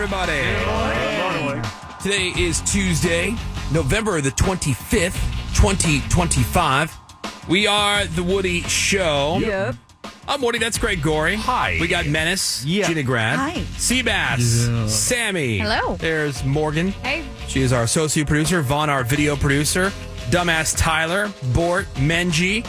everybody. Good morning. Today is Tuesday, November the 25th, 2025. We are The Woody Show. Yep. I'm Woody. That's Greg Gorey. Hi. We got Menace, Yeah. Gina Grad, Hi. Seabass, Sammy. Hello. There's Morgan. Hey. She is our associate producer. Vaughn, our video producer. Dumbass Tyler, Bort, Menji.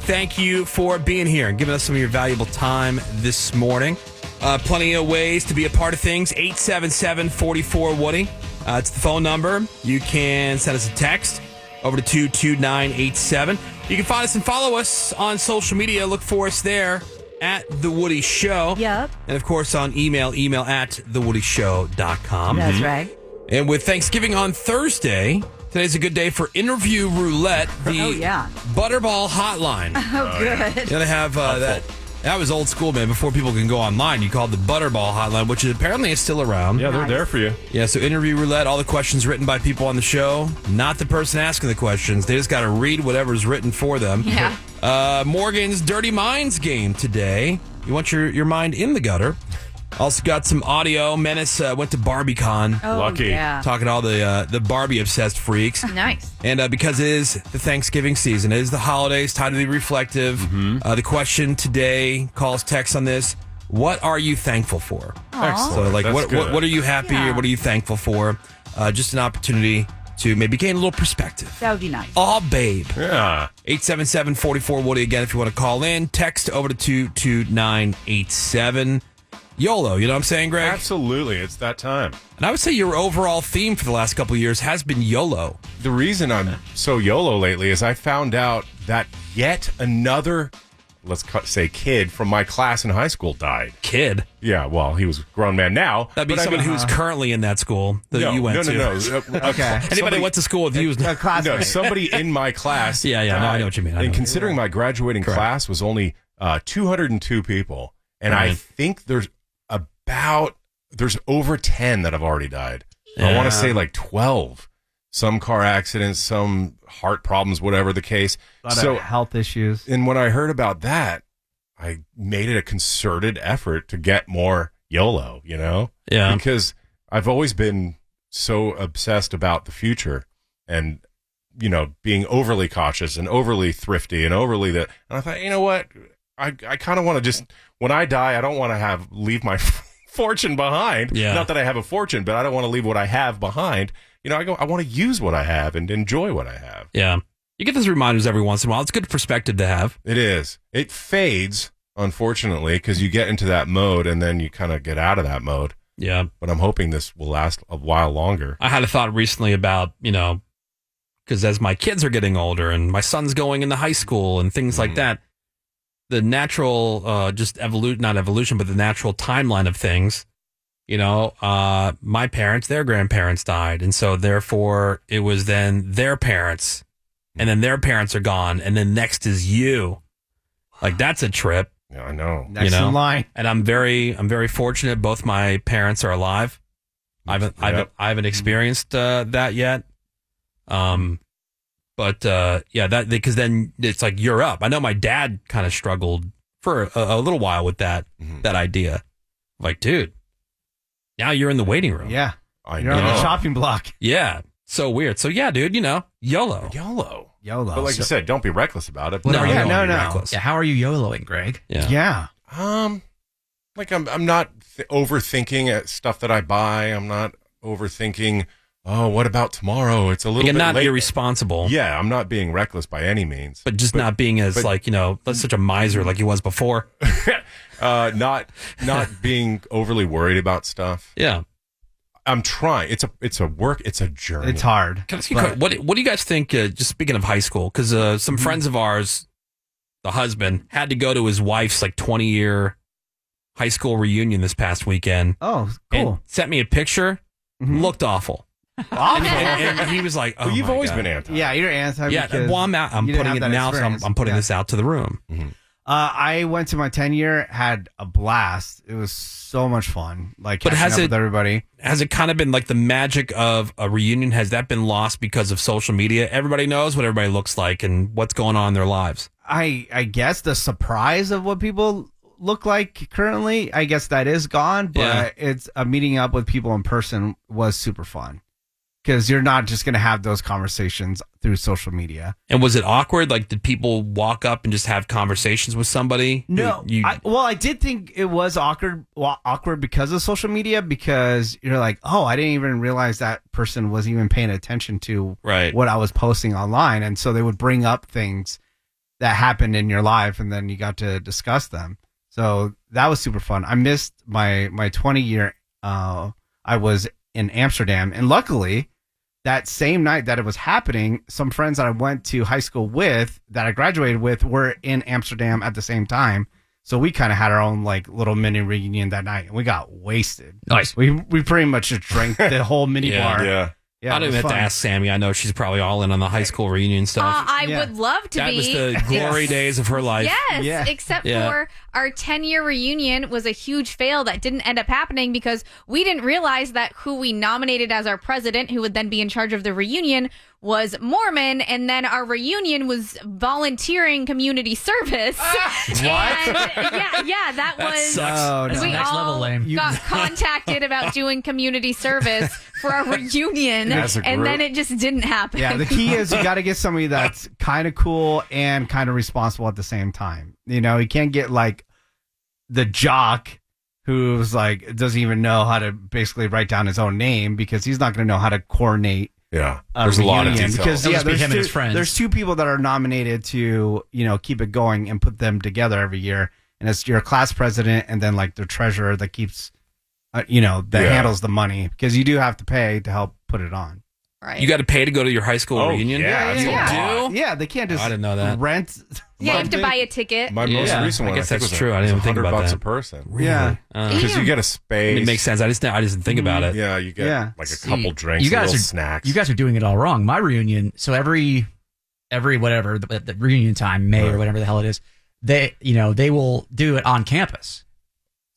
Thank you for being here and giving us some of your valuable time this morning. Plenty of ways to be a part of things. 877-44-WOODY. It's the phone number. You can send us a text over to 22987. You can find us and follow us on social media. Look for us there at The Woody Show. Yep. And, of course, on email at thewoodyshow.com. That's right. And with Thanksgiving on Thursday, today's a good day for Interview Roulette, the Butterball Hotline. Oh, good. They have that. That was old school, man. Before people can go online, you called the Butterball Hotline, which apparently is still around. Yeah, they're there for you. Yeah, so Interview Roulette, all the questions written by people on the show, not the person asking the questions. They just got to read whatever's written for them. Yeah. Morgan's Dirty Minds game today. You want your mind in the gutter. Also got some audio. Menace went to BarbieCon. Oh, Lucky. Yeah. Talking to all the Barbie-obsessed freaks. Nice. And because it is the Thanksgiving season, it is the holidays, time to be reflective. The question today, calls, text on this, what are you thankful for? Excellent. So, like, That's good. what are you happy or what are you thankful for? Just an opportunity to maybe gain a little perspective. That would be nice. Oh, babe. Yeah. 877-44-WOODY again if you want to call in. Text over to 22987. YOLO, you know what I'm saying, Greg? Absolutely. It's that time. And I would say your overall theme for the last couple of years has been YOLO. The reason I'm so YOLO lately is I found out that yet another, say kid from my class in high school died. Kid? Yeah, well, he was a grown man now. That'd be but I someone mean, who's currently in that school that you went to. No. Okay. Anybody went to school with you? A classmate. No, somebody in my class. Yeah, no, I know what you mean. I know And what considering my graduating class was only 202 people, and I think there's over 10 that have already died. I want to say like 12. Some car accidents, some heart problems, whatever the case. A lot of health issues. And when I heard about that, I made it a concerted effort to get more YOLO, you know? Yeah. Because I've always been so obsessed about the future and, you know, being overly cautious and overly thrifty and overly that. And I thought, you know what? I kind of want to just, when I die, I don't want to leave my fortune behind. Yeah. Not that I have a fortune, but I don't want to leave what I have behind. You know, I want to use what I have and enjoy what I have. Yeah. You get those reminders every once in a while. It's good perspective to have. It is. It fades, unfortunately, because you get into that mode and then you kind of get out of that mode. Yeah. But I'm hoping this will last a while longer. I had a thought recently about, you know, because as my kids are getting older and my son's going into high school and things like that, the natural, not evolution, but the natural timeline of things, you know, my parents, their grandparents died. And so therefore it was then their parents and then their parents are gone. And then next is you. Like that's a trip. Yeah, I know. Next in line. And I'm very fortunate. Both my parents are alive. I haven't experienced that yet. But because then it's like you're up. I know my dad kind of struggled for a little while with that idea. Like, dude, now you're in the waiting room. Yeah. You're on the shopping block. Yeah. So weird. So yeah, dude, you know, YOLO. YOLO. YOLO. But like you said, don't be reckless about it. No, yeah, don't no, be no. reckless. Yeah, how are you YOLOing, Greg? Yeah. Like I'm not overthinking at stuff that I buy. I'm not overthinking, oh, what about tomorrow? It's a little You're bit not late. irresponsible. Yeah, I'm not being reckless by any means. But just not being as such a miser like he was before. Not being overly worried about stuff. Yeah. I'm trying. It's a work. It's a journey. It's hard. Can I ask you, what do you guys think, just speaking of high school, because some friends of ours, the husband, had to go to his wife's 20-year high school reunion this past weekend. Oh, cool. And sent me a picture. Looked awful. And he was like, "Oh, well, you've my always God." been anti. Yeah, you're anti. Yeah, because well, I'm you didn't putting it have that now, so experience. I'm putting this out to the room. I went to my 10-year, had a blast. It was so much fun. Like, But catching up with everybody. Has it kind of been like the magic of a reunion? Has that been lost because of social media? Everybody knows what everybody looks like and what's going on in their lives. I guess the surprise of what people look like currently. I guess that is gone, but it's meeting up with people in person was super fun because you're not just going to have those conversations through social media. And was it awkward? Like, did people walk up and just have conversations with somebody? No. I did think it was awkward because of social media, because you're like, oh, I didn't even realize that person was even paying attention to what I was posting online. And so they would bring up things that happened in your life, and then you got to discuss them. So that was super fun. I missed my 20 year. I was in Amsterdam, and luckily, that same night that it was happening, some friends that I went to high school with, that I graduated with, were in Amsterdam at the same time. So we kind of had our own like little mini reunion that night, and we got wasted. Nice. We pretty much just drank the whole mini bar. Yeah. Yeah, I don't even have to ask Sammy. I know she's probably all in on the high school reunion stuff. I would love to that be. was the glory days of her life. Yes, except for our 10-year reunion was a huge fail that didn't end up happening because we didn't realize that who we nominated as our president, who would then be in charge of the reunion, was Mormon, and then our reunion was volunteering community service. What? That was. Sucks. Oh, We next level all lame. got contacted about doing community service for our reunion, As a and group. then it just didn't happen. Yeah, the key is you got to get somebody that's kind of cool and kind of responsible at the same time. You know, you can't get like the jock who's like doesn't even know how to basically write down his own name, because he's not going to know how to coordinate. Yeah, there's a lot of reunion. details. Because It'll just be there's him and his friends. There's two people that are nominated to keep it going and put them together every year, and it's your class president and then like the treasurer that keeps handles the money, because you do have to pay to help put it on. Right. You got to pay to go to your high school reunion? Yeah, You yeah. do? Yeah, they can't just I didn't know that. rent. You have to buy a ticket. My most Yeah. recent I one, guess think that's was true. I didn't even think $100 about that. a person. Yeah. Because you get a space. It makes sense. I just didn't think about it. Yeah, you get like a couple drinks, you guys little are, snacks. You guys are doing it all wrong. My reunion, so every whatever the reunion time, May or whatever the hell it is, they will do it on campus.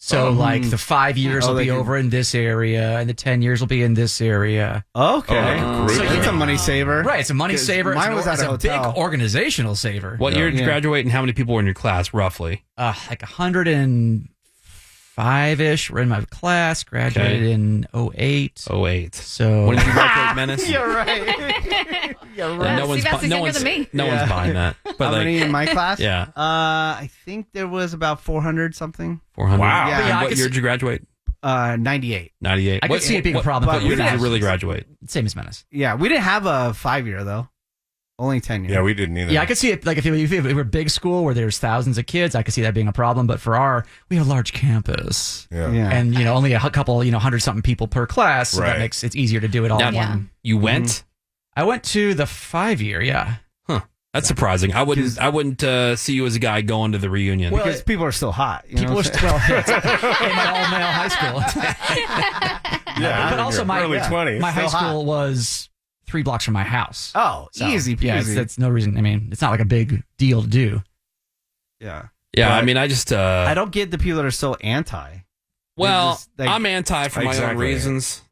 So like the 5 years will be over in this area, and the 10 years will be in this area. Okay, So it's a money saver. Right, it's a money saver. Mine was it's at a big hotel. organizational saver. What year did you graduate, and how many people were in your class, roughly? Like 105-ish were in my class. Graduated in 08. 08. So When did you graduate, Menace? You're right. You're right. No one's, Sebastian's younger than me. No one's buying that. But How many in my class? Yeah. I think there was about 400 something. 400. Wow. Yeah. And I what could year did you graduate? 98. 98. I could see it being a problem. What But year did you fast. really graduate? Same as Menace. Yeah, we didn't have a 5-year though. Only 10 years. Yeah, we didn't either. Yeah, I could see it. Like if it were a big school where there's thousands of kids, I could see that being a problem. But for we have a large campus, Yeah. and only a couple, 100-something people per class, so Right. that makes it easier to do it all. Now, in one. You went? I went to the 5-year. Yeah. Huh. That's surprising. I wouldn't see you as a guy going to the reunion. Because people are still hot. You know People are what I'm saying? still in my all-male high school. Yeah, But also my early 20s. my high Still hot. school was 3 blocks from my house. Oh, So, easy peasy. Yeah, that's no reason. I mean, it's not like a big deal to do. Yeah. Yeah, But I mean, I just. I don't get the people that are so anti. Well, just, like- I'm anti for my own Exactly. reasons.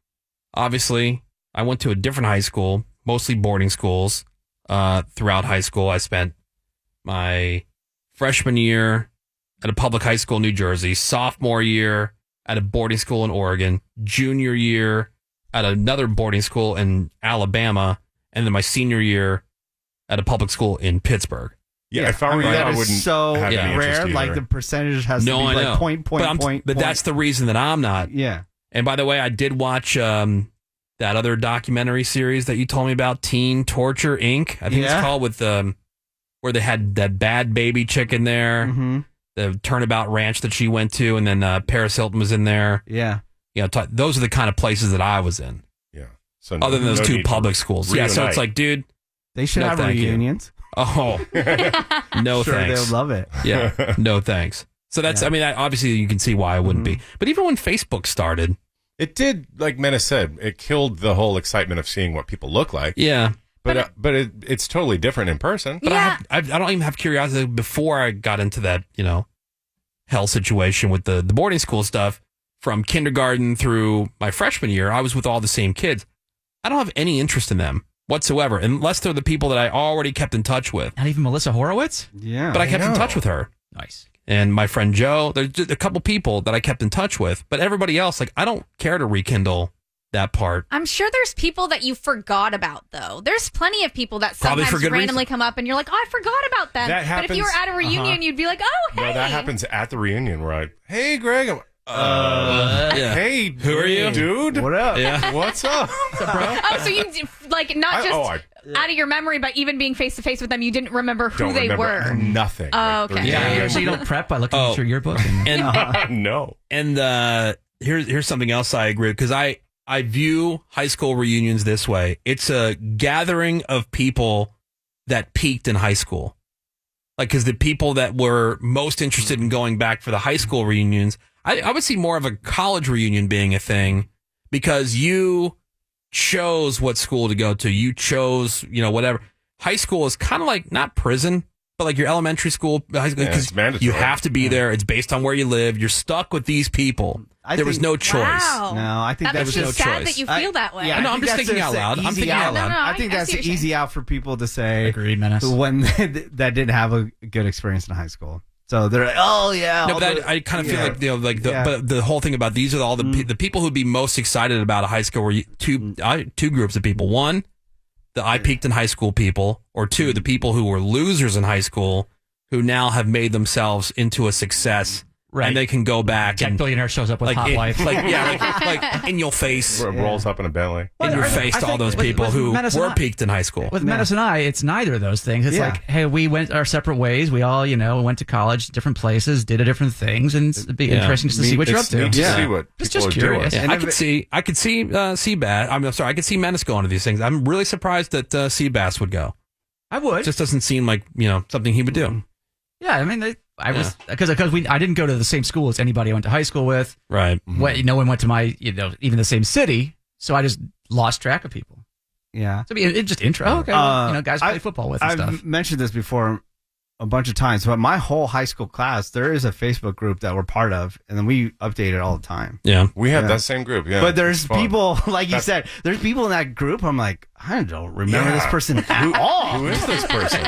Obviously, I went to a different high school, mostly boarding schools. Throughout high school, I spent my freshman year at a public high school in New Jersey, sophomore year at a boarding school in Oregon, junior year at another boarding school in Alabama, and then my senior year at a public school in Pittsburgh. Yeah, if I were you, that I is wouldn't so have any interest rare. either. Like the percentage has No, to I be know. like point. But that's the reason that I'm not. Yeah. And by the way, I did watch that other documentary series that you told me about, Teen Torture Inc. I think it's called, with where they had that bad baby chick in there, Mm-hmm. the Turnabout Ranch that she went to, and then Paris Hilton was in there. Yeah. Those are the kind of places that I was in, Yeah. So other than those no two need to public schools. Yeah, so reunite. it's like, dude, They should No, have thank you. reunions. oh, no Sure, thanks. they'll love it. Yeah, no thanks. So that's, I mean, obviously you can see why I wouldn't be. But even when Facebook started, It did, like Menace said, it killed the whole excitement of seeing what people look like. yeah. But it's totally different in person. But Yeah. I don't even have curiosity before I got into that, hell situation with the boarding school stuff. From kindergarten through my freshman year, I was with all the same kids. I don't have any interest in them whatsoever, unless they're the people that I already kept in touch with. Not even Melissa Horowitz. Yeah. But I kept in know. touch with her. Nice. And my friend Joe, there's just a couple people that I kept in touch with, but everybody else, like, I don't care to rekindle that part. I'm sure there's people that you forgot about, though. There's plenty of people that Probably sometimes for good randomly reason. come up and you're like, oh, I forgot about them. That But if you were at a reunion, you'd be like, oh, hey. No, that happens at the reunion, right? Hey, Greg. Yeah. Hey, who are you, dude? What up? Yeah. What's up? Oh, so you, like, not just out of your memory, but even being face-to-face with them, you didn't remember who they were. Nothing. Oh, okay. Yeah, so you don't prep by looking through your book. And No. And here's something else I agree with, because I view high school reunions this way. It's a gathering of people that peaked in high school. Like, because the people that were most interested in going back for the high school reunions, I would see more of a college reunion being a thing, because you chose what school to go to. You chose, whatever. High school is kind of like, not prison, but like your elementary school, high school, because you have to be there. It's based on where you live. You're stuck with these people. There was no choice. Wow. No, I think that was makes no me sad choice. that you feel that way. No, I'm just thinking out loud. I'm thinking out loud. No, I think that's see the what you're easy out for people to say. Agreed, Menace. When that didn't have a good experience in high school. So they're like, oh yeah. No, but I kind of feel like but the whole thing about these are all the people who'd be most excited about a high school were two groups of people. One, the I peaked in high school people, or two, the people who were losers in high school who now have made themselves into a success. Right. And they can go back. Tech billionaire shows up with hot wife. Like in your face. Rolls up in a Bentley. In your face to all those people who were peaked in high school. With Menace and I, it's neither of those things. It's like, hey, we went our separate ways. We all, went to college, different places, did different things, and it'd be interesting just to see what you're up to. To see what just curious. Yeah, I could see Seabass. I could see Menace going to these things. I'm really surprised that Seabass would go. I would. It just doesn't seem like something he would do. Yeah, I mean, I didn't go to the same school as anybody I went to high school with. Right. No one went to my, even the same city. So I just lost track of people. Yeah. So it's just intro. Okay. Guys play football with and stuff. I've mentioned this before a bunch of times, but my whole high school class, there is a Facebook group that we're part of, and then we update it all the time. Yeah. We have that same group. Yeah. But there's people, like you said, there's people in that group. I'm like, I don't remember this person at all. Who is this person?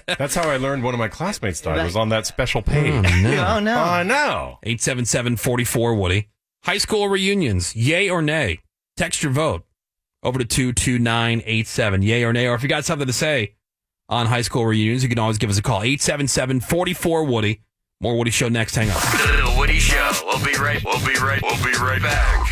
That's how I learned one of my classmates died. Was on that special page. Oh, no. I know. 877-44-Woody. High school reunions, yay or nay? Text your vote over to 22987. Yay or nay? Or if you got something to say on high school reunions, you can always give us a call. 877-44-Woody. More Woody Show next. Hang on. The Woody Show. We'll be right back.